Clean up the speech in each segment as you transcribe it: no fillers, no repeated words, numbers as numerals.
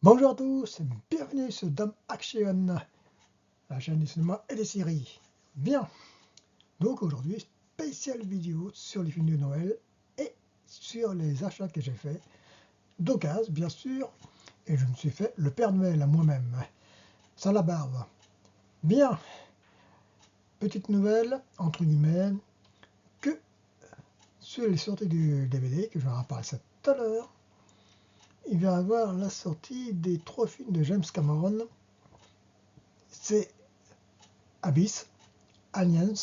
Bonjour à tous, bienvenue sur Dom Action, la chaîne du cinéma et des séries. Bien, donc aujourd'hui, spéciale vidéo sur les films de Noël et sur les achats que j'ai fait d'occasion, bien sûr, et je me suis fait le Père Noël à moi-même, sans la barbe. Bien, petite nouvelle, entre guillemets, que sur les sorties du DVD, que je vais en parler ça tout à l'heure, il va y avoir la sortie des 3 films de James Cameron. C'est Abyss, Aliens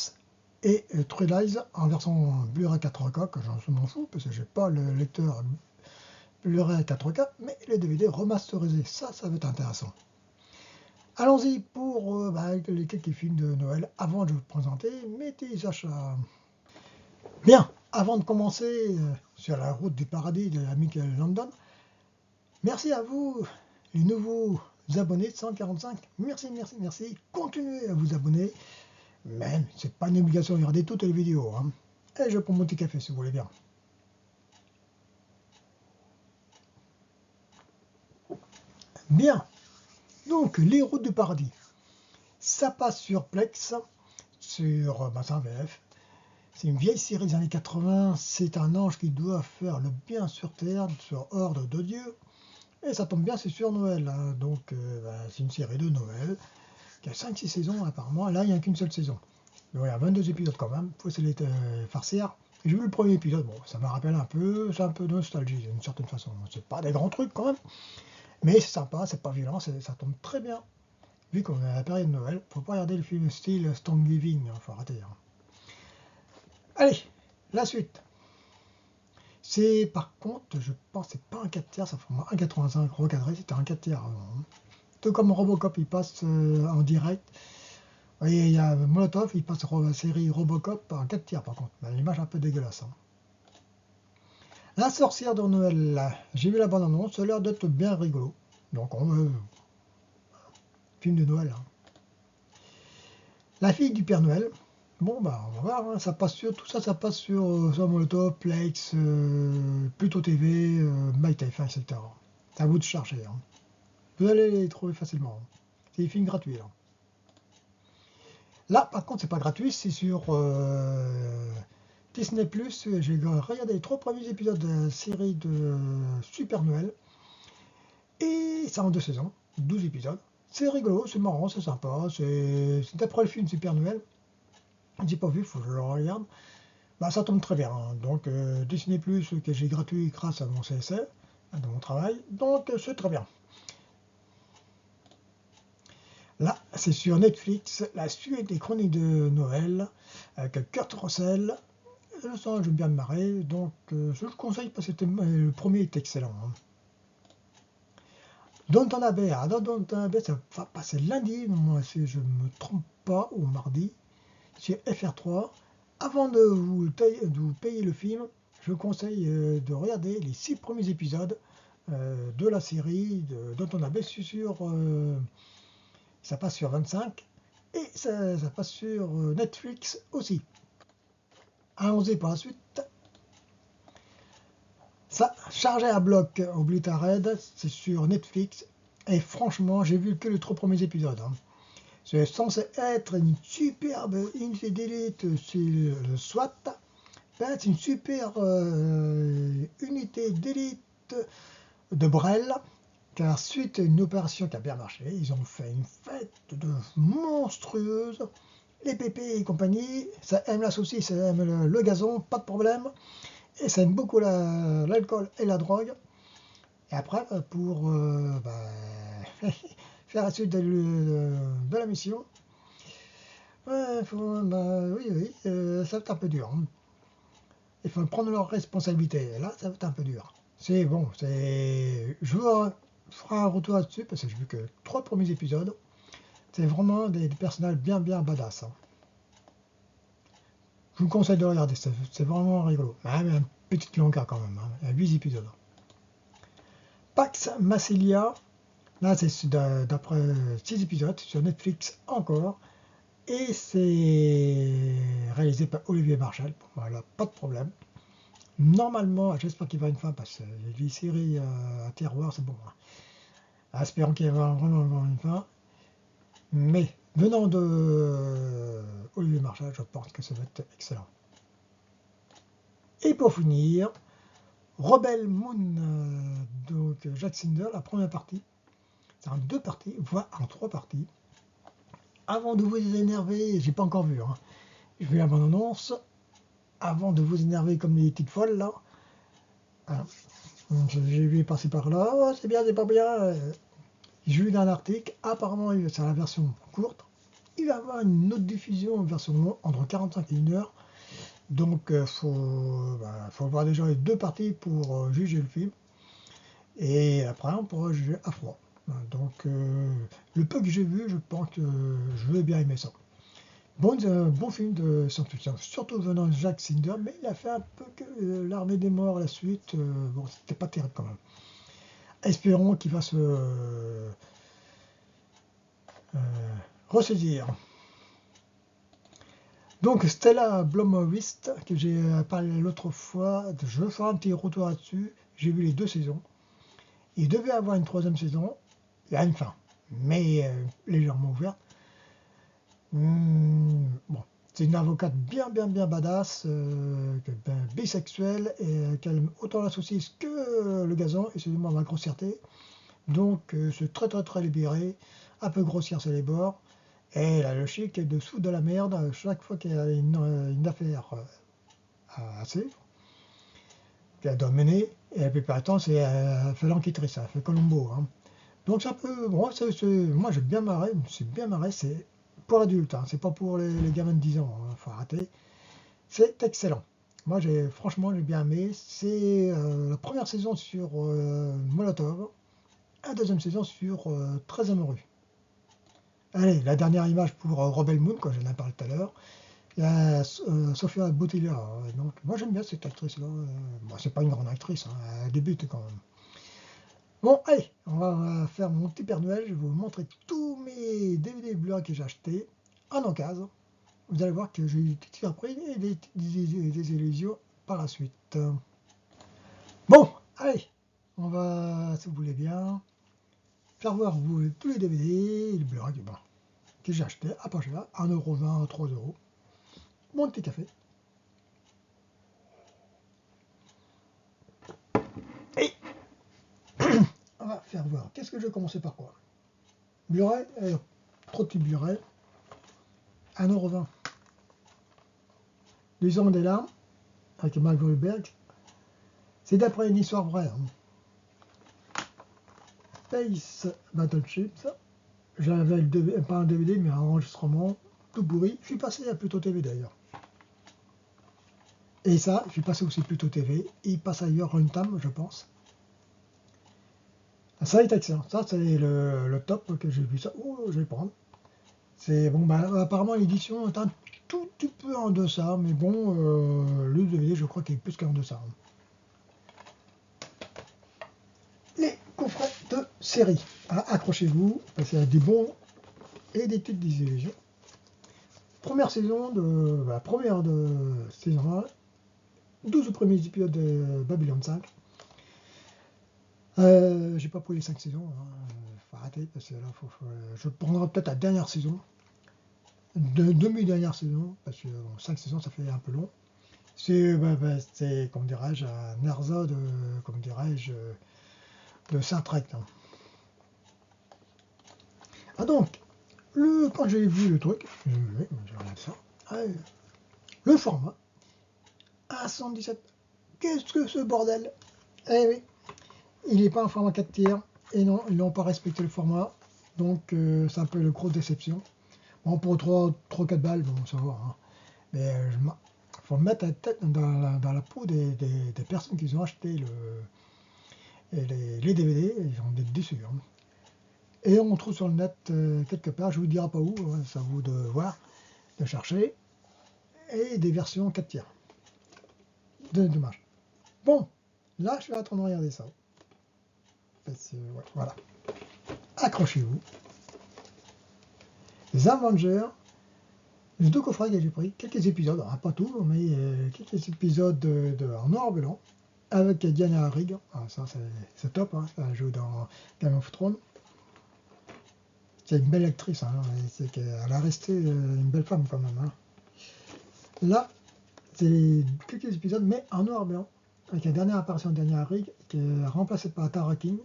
et True Lies en version Blu-ray 4K, que j'en m'en fous parce que j'ai pas le lecteur Blu-ray 4K, mais les DVD remasterisés, ça va être intéressant. Allons-y pour les quelques films de Noël avant de vous présenter mes petits achats. Bien, avant de commencer sur la route du paradis de la Michael London, merci à vous, les nouveaux abonnés de 145. Merci, merci, merci. Continuez à vous abonner. Mais c'est pas une obligation de regarder toutes les vidéos. Hein. Et je prends mon petit café si vous voulez bien. Bien. Donc, les routes du paradis. Ça passe sur Plex, sur c'est un VF. C'est une vieille série des années 80. C'est un ange qui doit faire le bien sur Terre, sur ordre de Dieu. Et ça tombe bien, c'est sur Noël. Hein. Donc, c'est une série de Noël qui a 5-6 saisons apparemment. Là, il n'y a qu'une seule saison. Donc, il y a 22 épisodes quand même. Faut se les farcir. J'ai vu le premier épisode, bon, ça me rappelle un peu, c'est un peu de nostalgie d'une certaine façon. C'est pas des grands trucs quand même, mais c'est sympa, c'est pas violent, ça tombe très bien. Vu qu'on est à la période de Noël, faut pas regarder le film style Thanksgiving, faut arrêter. Hein. Allez, la suite. C'est par contre, je pense, c'est pas un 4 tiers, ça forme 1,85 recadré, c'était un 4 tiers avant. Hein. Tout comme Robocop, il passe en direct. Vous voyez, il y a Molotov, il passe la série Robocop en 4 tiers par contre. L'image un peu dégueulasse. Hein. La sorcière de Noël, j'ai vu la bande-annonce, ça a l'air d'être bien rigolo. Donc, film de Noël. Hein. La fille du Père Noël, bon, bah, on va voir, hein, ça passe sur, tout ça, ça passe sur Molotov, Plex, Pluto TV, MyTF1, etc. C'est à vous de chercher. Hein. Vous allez les trouver facilement. Hein. C'est des films gratuits. Là, là par contre, c'est pas gratuit, c'est sur Disney+. J'ai regardé les 3 premiers épisodes de la série de Super Noël. Et c'est en 2 saisons, 12 épisodes. C'est rigolo, c'est marrant, c'est sympa. C'est d'après le film Super Noël. J'ai pas vu, faut que je le regarde. Bah, ça tombe très bien. Hein. Donc Disney Plus que j'ai gratuit grâce à mon CSL, de mon travail. Donc c'est très bien. Là, c'est sur Netflix, la suite des chroniques de Noël, avec Kurt Russell. Je sens que je vais bien me marrer, donc je le conseille parce que le premier est excellent. Hein. Downton Abbey, Downton Abbey, ça va passer lundi, moi, si je ne me trompe pas, ou mardi, sur FR3. Avant de vous payer le film, je vous conseille de regarder les 6 premiers épisodes de la série de Downton Abbey ça passe sur 25 et ça passe sur Netflix aussi. Allons-y pour la suite. Ça, chargé à bloc Obliterated, c'est sur Netflix. Et franchement, j'ai vu que les 3 premiers épisodes. Hein. C'est censé être une superbe unité d'élite sur le SWAT. Ben, c'est une super unité d'élite de Brel. Car suite à une opération qui a bien marché, ils ont fait une fête de monstrueuse. Les pépés et compagnie, ça aime la saucisse, ça aime le gazon, pas de problème. Et ça aime beaucoup l'alcool et la drogue. Et après, pour faire la suite de la mission, ouais, oui, ça va être un peu dur. Hein. Il faut prendre leurs responsabilités. Et là, ça va être un peu dur. C'est bon, je vous ferai un retour là-dessus parce que j'ai vu que 3 premiers épisodes. C'est vraiment des personnages bien badass. Hein. Je vous conseille de regarder, c'est vraiment rigolo. Ah, mais une petite longueur quand même, hein. Il y a 8 épisodes. Pax Massilia, là c'est d'après 6 épisodes sur Netflix encore. Et c'est réalisé par Olivier Marchal. Voilà, pas de problème. Normalement, j'espère qu'il va y avoir une fin parce que les séries à terroir, c'est bon. Hein. espérons qu'il y aura vraiment une fin. Mais venant de Olivier Marchal, je pense que ça va être excellent. Et pour finir, Rebel Moon, donc Jack Cinder, la première partie. C'est en 2 parties, voire en 3 parties. Avant de vous énerver, j'ai pas encore vu, hein. Je vais la bande-annonce. Avant de vous énerver comme des petites folles là. Hein. J'ai vu passer par là, oh, c'est bien, c'est pas bien. J'ai vu dans l'article, apparemment c'est la version courte. Il va y avoir une autre diffusion, une version longue, entre 45 et 1 heure. Donc faut voir déjà les 2 parties pour juger le film. Et après on pourra juger à froid. Donc le peu que j'ai vu, je pense que je vais bien aimer ça. Bon film de science-fiction, surtout venant de Jack Cinder, mais il a fait un peu que l'Armée des Morts, la suite, bon, c'était pas terrible quand même. Espérons qu'il va se ressaisir. Donc Stella Blomqvist, que j'ai parlé l'autre fois, je ferai un petit retour là-dessus. J'ai vu les 2 saisons. Il devait avoir une 3e saison, il y a une fin, mais légèrement ouverte. Bon, c'est une avocate bien badass, bisexuelle, et qui aime autant la saucisse que le gazon, et c'est moi ma grossièreté. Donc c'est très libéré, un peu grossière sur les bords, et elle a le chic dessous de la merde chaque fois qu'il y a une affaire à suivre, qu'elle doit mener, et la plupart du temps c'est elle fait l'enquêtrice, elle fait Colombo. Hein. Donc c'est un peu, bon, moi j'ai bien marré, c'est pour l'adulte, hein, c'est pas pour les gamins de 10 ans, hein, faut arrêter. C'est excellent. Moi franchement j'ai bien aimé. C'est la première saison sur Molotov, la 2e saison sur 13e rue. Allez, la dernière image pour Rebel Moon, quand j'en ai parlé tout à l'heure. Il y a Sofia Boutella. Donc moi j'aime bien cette actrice-là. Bon, c'est pas une grande actrice, hein, elle débute quand même. Bon, allez, on va faire mon petit Père Noël. Je vais vous montrer tous mes DVD Blu-ray que j'ai achetés en occasion. Vous allez voir que j'ai eu des petites surprises et des illusions par la suite. Bon, allez, on va, si vous voulez bien, faire voir vous tous les DVD et les Blu-ray que j'ai achetés à pas cher, 1,20 €, 3 €. Mon petit café. Et on va faire voir. Qu'est-ce que je vais commencer par quoi? Blu-ray, trop de petits Blu-ray, 1,20 €. Les hommes des larmes, avec Mark Wahlberg. C'est d'après une histoire vraie. Hein. Space Battleships. J'avais pas un DVD, mais un enregistrement tout pourri. Je suis passé à Pluto TV d'ailleurs. Et ça, je suis passé aussi Pluto TV. Il passe ailleurs Runtime, je pense. Ça est excellent. Ça, c'est le top que j'ai vu. Ça, oh, je vais prendre. C'est bon, apparemment l'édition est un tout petit peu en deçà, mais bon, le DVD, je crois qu'il est plus qu'en deçà. Les coffrets de série. Ah, accrochez-vous, parce qu'il y a des bons et des petites désillusions. Première de saison 1, 12 premiers épisodes de Babylon 5. J'ai pas pris les 5 saisons, hein. Faut arrêter, parce que là, je prendrai peut-être la dernière saison, demi-dernière saison, parce que 5 saisons ça fait un peu long. C'est, comme dirais-je, un ersatz de, comme dirais-je, de Star Trek. Hein. Ah donc, quand j'ai vu le truc, je regarde ça, le format, 1,77. Qu'est-ce que ce bordel? Eh oui, il n'est pas un format 4 tiers, et non, ils n'ont pas respecté le format, donc c'est un peu une grosse déception. Bon, pour 3-4 balles, bon, ça va, hein. Mais il faut mettre la tête dans la peau des personnes qui ont acheté les DVD, ils ont été déçus. Hein. Et on trouve sur le net quelque part, je ne vous dirai pas où, hein, c'est à vous de voir, de chercher, et des versions 4 tiers. Dommage. Bon, là je suis en train de regarder ça. Ouais, voilà. Accrochez-vous. Les Avengers, les 2 coffrets que j'ai pris, quelques épisodes, alors, pas tout, mais quelques épisodes en noir blanc, avec Diana Rigg. Ah, ça c'est top, hein, ça joue dans Game of Thrones. C'est une belle actrice, hein, c'est qu'elle a resté une belle femme quand même. Hein. Là, c'est quelques épisodes, mais en noir et blanc, avec la dernière apparition de Daniel Rig, qui est remplacée par Tara King.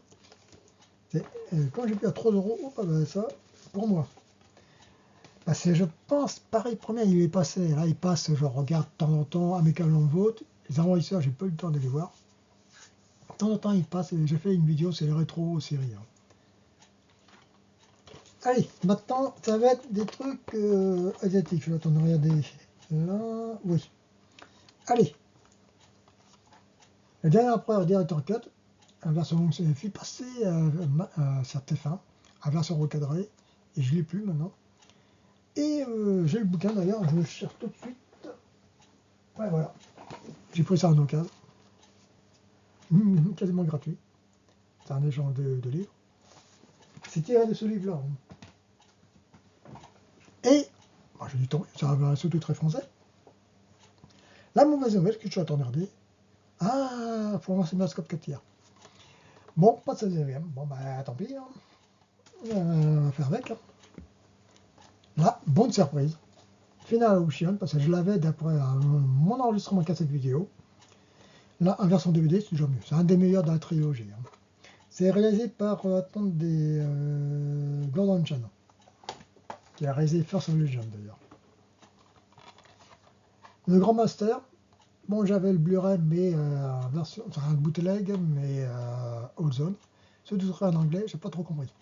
Quand j'ai vu à 3 euros, oh, bah, ça, pour moi. Parce que je pense, pareil, premier, il est passé. Là, il passe, je regarde de temps en temps, American Long Vote. Les envahisseurs, j'ai pas eu le temps de les voir. De temps en temps, il passe, et j'ai fait une vidéo, c'est les rétro séries. Hein. Allez, maintenant, ça va être des trucs asiatiques. Je vais attendre de regarder. Là, oui. Allez. La dernière preuve Director Cut, la version longue, c'est fait passer sur TF1, la version recadrée, et je l'ai plus maintenant. Et j'ai le bouquin d'ailleurs, je le cherche tout de suite. Ouais, voilà. J'ai pris ça en occasion. Quasiment gratuit. C'est un échange de livres. C'est tiré de ce livre-là. Et, bon, j'ai du temps, ça va un sous-titré français. La mauvaise nouvelle que je suis en train de regarder. Ah, pour moi, c'est Mascope 4 tiers. Bon, pas de 16e. Bon, bah, tant pis. Hein. On va faire avec. Hein. Là, bonne surprise. Final Ocean, parce que je l'avais d'après mon enregistrement cassette vidéo. Là, en version DVD, c'est toujours mieux. C'est un des meilleurs de la trilogie. Hein. C'est réalisé par Gordon Chan, qui a réalisé First Legend d'ailleurs. Le Grand Master, bon, j'avais le Blu-ray, mais version, c'est un bootleg, mais All Zone. C'est tout en anglais, j'ai pas trop compris.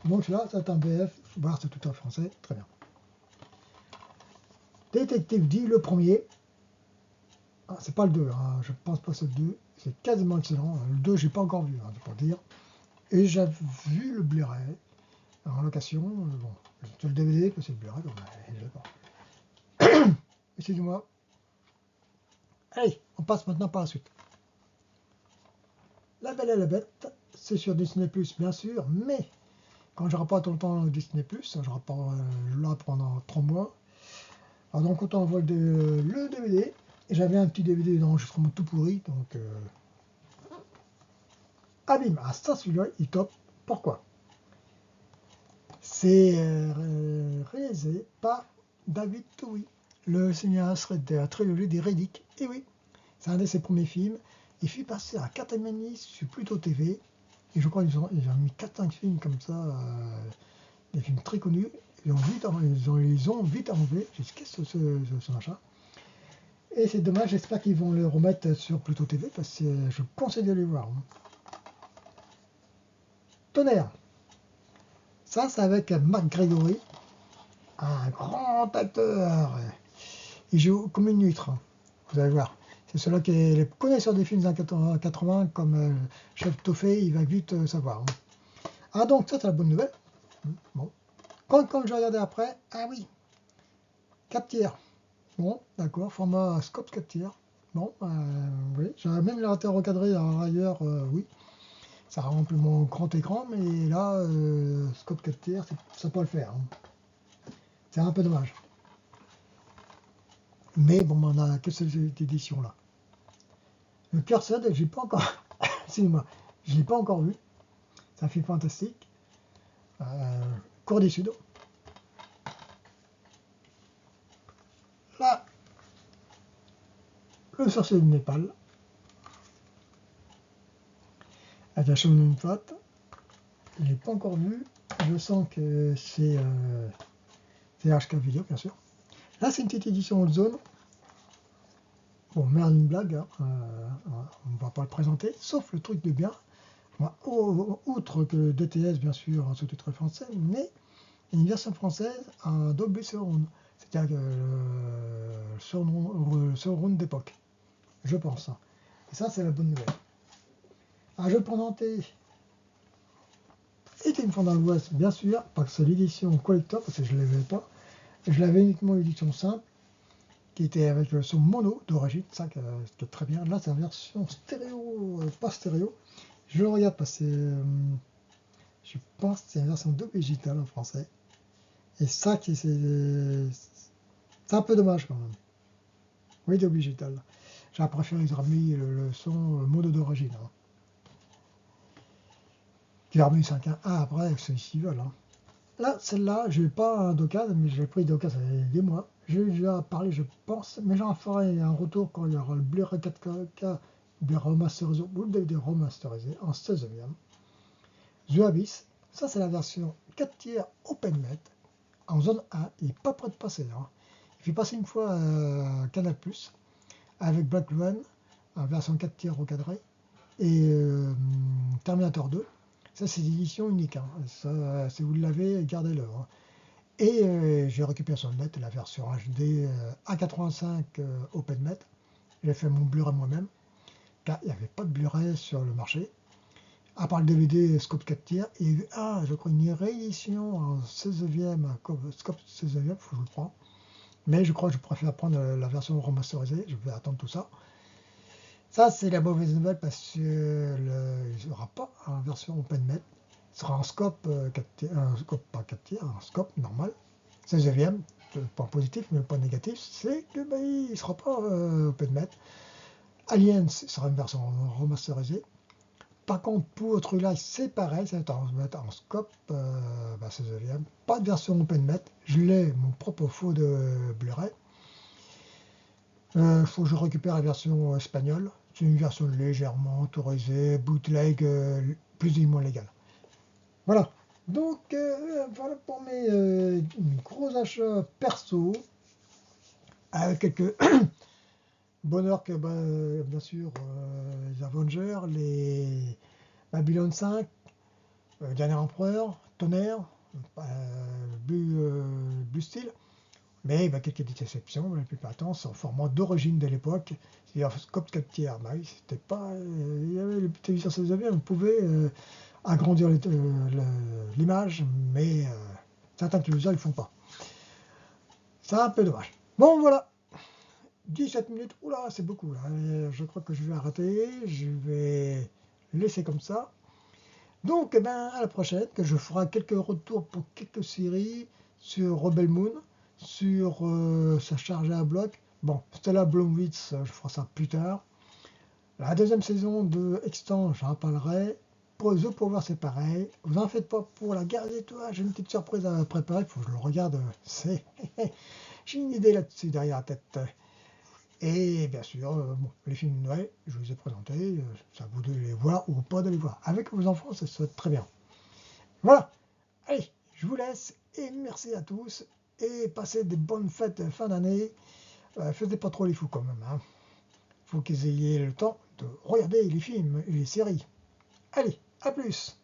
Donc là, c'est un BF, voir c'est tout en français, très bien. Détective D, le premier. Ah, c'est pas le 2, hein, je pense pas que c'est le 2, c'est quasiment excellent. Le 2, j'ai pas encore vu, hein, pour dire. Et j'avais vu le Blu-ray en location. Bon, c'est le DVD, que c'est le Blu-ray, donc je l'ai pas. Excusez-moi. Allez, on passe maintenant par la suite. La Belle et la Bête, c'est sur Disney+, bien sûr, mais quand je rapporte tout le temps Disney+, je rapporte là pendant 3 mois. Alors donc autant on voit le DVD, et j'avais un petit DVD d'enregistrement tout pourri, donc abîme. Ah ça, celui-là, il top. Pourquoi? C'est réalisé par David Towie, le cinéaste de la trilogie des Riddick. Et oui, c'est un de ses premiers films. Il fut passé à 4 sur Pluto TV. Et je crois qu'ils ont mis 4-5 films comme ça, des films très connus. Ils ont vite enlevé jusqu'à ce machin. Et c'est dommage, j'espère qu'ils vont le remettre sur Pluto TV parce que je conseille de les voir. Tonnerre. Ça, c'est avec Mark Gregory, un grand acteur. Il joue comme une huître, vous allez voir. C'est ceux-là qui est les connaisseurs des films des années 80, comme Chef Toffé, il va vite savoir. Ah donc, ça c'est la bonne nouvelle. Bon. Quand je regardais après, ah oui, 4 tiers. Bon, d'accord, format scope 4 tiers. Bon, oui, j'avais même la recadré ailleurs, oui. Ça remplit mon grand écran, mais là, scope 4 tiers, ça peut le faire. Hein. C'est un peu dommage. Mais bon, on a que cette édition-là. Le Cursed, j'ai pas encore. Excusez-moi, je l'ai pas encore vu. C'est un film fantastique. Corée du Sud. Là, le sorcier du Népal. Avec Shonen Fat. Je l'ai pas encore vu. Je sens que c'est HK Vidéo, bien sûr. Là, c'est une petite édition Old Zone. Bon, Merlin Blague, hein, on ne va pas le présenter, sauf le truc de bien. Moi, outre que DTS, bien sûr, en sous-titre français, mais une version française en Dolby Surround, c'est-à-dire le surround d'époque, je pense. Et ça, c'est la bonne nouvelle. Alors, je vais le présenter. C'était une fois dans l'Ouest, bien sûr, parce que c'est l'édition collector, parce que je ne l'avais pas. Je l'avais uniquement l'édition simple, qui était avec le son mono d'origine, ça qui est très bien. Là, c'est la version stéréo, pas stéréo. Je le regarde parce que je pense que c'est une version Dolby Digital en français. Et ça, c'est un peu dommage quand même. Oui, Dolby Digital. J'aurais préféré qu'ils aient remis le son mono d'origine. Hein. Qu'ils aient remis 5.1 après, c'est s'ils veulent. Hein. Là, celle-là, je n'ai pas d'occasion, mais j'ai pris d'occasion il y a des mois. J'ai déjà parlé, je pense, mais j'en ferai un retour quand il y aura le Blu-ray 4K des remasterisés ou le DVD remasterisé en 16e. The Abyss, ça c'est la version 4 tiers OpenMet en zone 1, il n'est pas prêt de passer. Hein. Il fait passer une fois Canal+, avec Black Run en version 4 tiers recadré, et Terminator 2. Ça, c'est l'édition unique. Hein. Ça, si vous l'avez, gardez-le. Hein. Et j'ai récupéré sur le net la version HD A85 OpenMet. J'ai fait mon Blu-ray moi-même, car il n'y avait pas de Blu-ray sur le marché. À part le DVD Scope 4 tiers, il y a eu, je crois, une réédition en 16e, Scope 16e, il faut que je le prends. Mais je crois que je préfère prendre la version remasterisée, je vais attendre tout ça. Ça, c'est la mauvaise nouvelle parce que il n'y aura pas en version OpenMet. Ce sera en scope, 4 tiers, un scope pas 4 tiers, un scope normal, 16e. Le point positif, mais le point négatif, c'est que il ne sera pas OpenMet. Aliens sera une version remasterisée. Par contre, pour True Lies, c'est pareil, ça va être en scope 16e. Pas de version OpenMet. Je l'ai, mon propre faux de Blu-ray. Faut que je récupère la version espagnole. C'est une version légèrement autorisée, bootleg, plus ou moins légale. Voilà. Donc, voilà pour mes gros achats perso. Avec quelques bonheurs que, bien sûr, les Avengers, les Babylon 5, Dernier Empereur, Tonnerre, Blue Steel. Mais quelques déceptions, la plupart du temps, c'est en format d'origine de l'époque, c'est-à-dire scope 4 tiers. Oui, c'était pas. Il y avait les téléviseurs 16 on pouvait agrandir l'image, mais certains téléviseurs ils font pas. C'est un peu dommage. Bon, voilà, 17 minutes, oula, c'est beaucoup là. Je crois que je vais arrêter, je vais laisser comme ça. Donc, à la prochaine, que je ferai quelques retours pour quelques séries sur Rebel Moon, sur sa charge à bloc. Bon, Stella Blumwitz, je ferai ça plus tard. La deuxième saison de Extant, j'en parlerai. Pour The Power, c'est pareil. Vous en faites pas pour la Guerre des Étoiles, j'ai une petite surprise à préparer, il faut que je le regarde. J'ai une idée là-dessus derrière la tête. Et bien sûr, les films de Noël, je vous ai présentés, ça vous de les voir ou pas de les voir. Avec vos enfants, ça serait très bien. Voilà, allez, je vous laisse et merci à tous et passez des bonnes fêtes de fin d'année. Faites pas trop les fous quand même. Hein. Faut qu'ils aient le temps de regarder les films et les séries. Allez, à plus!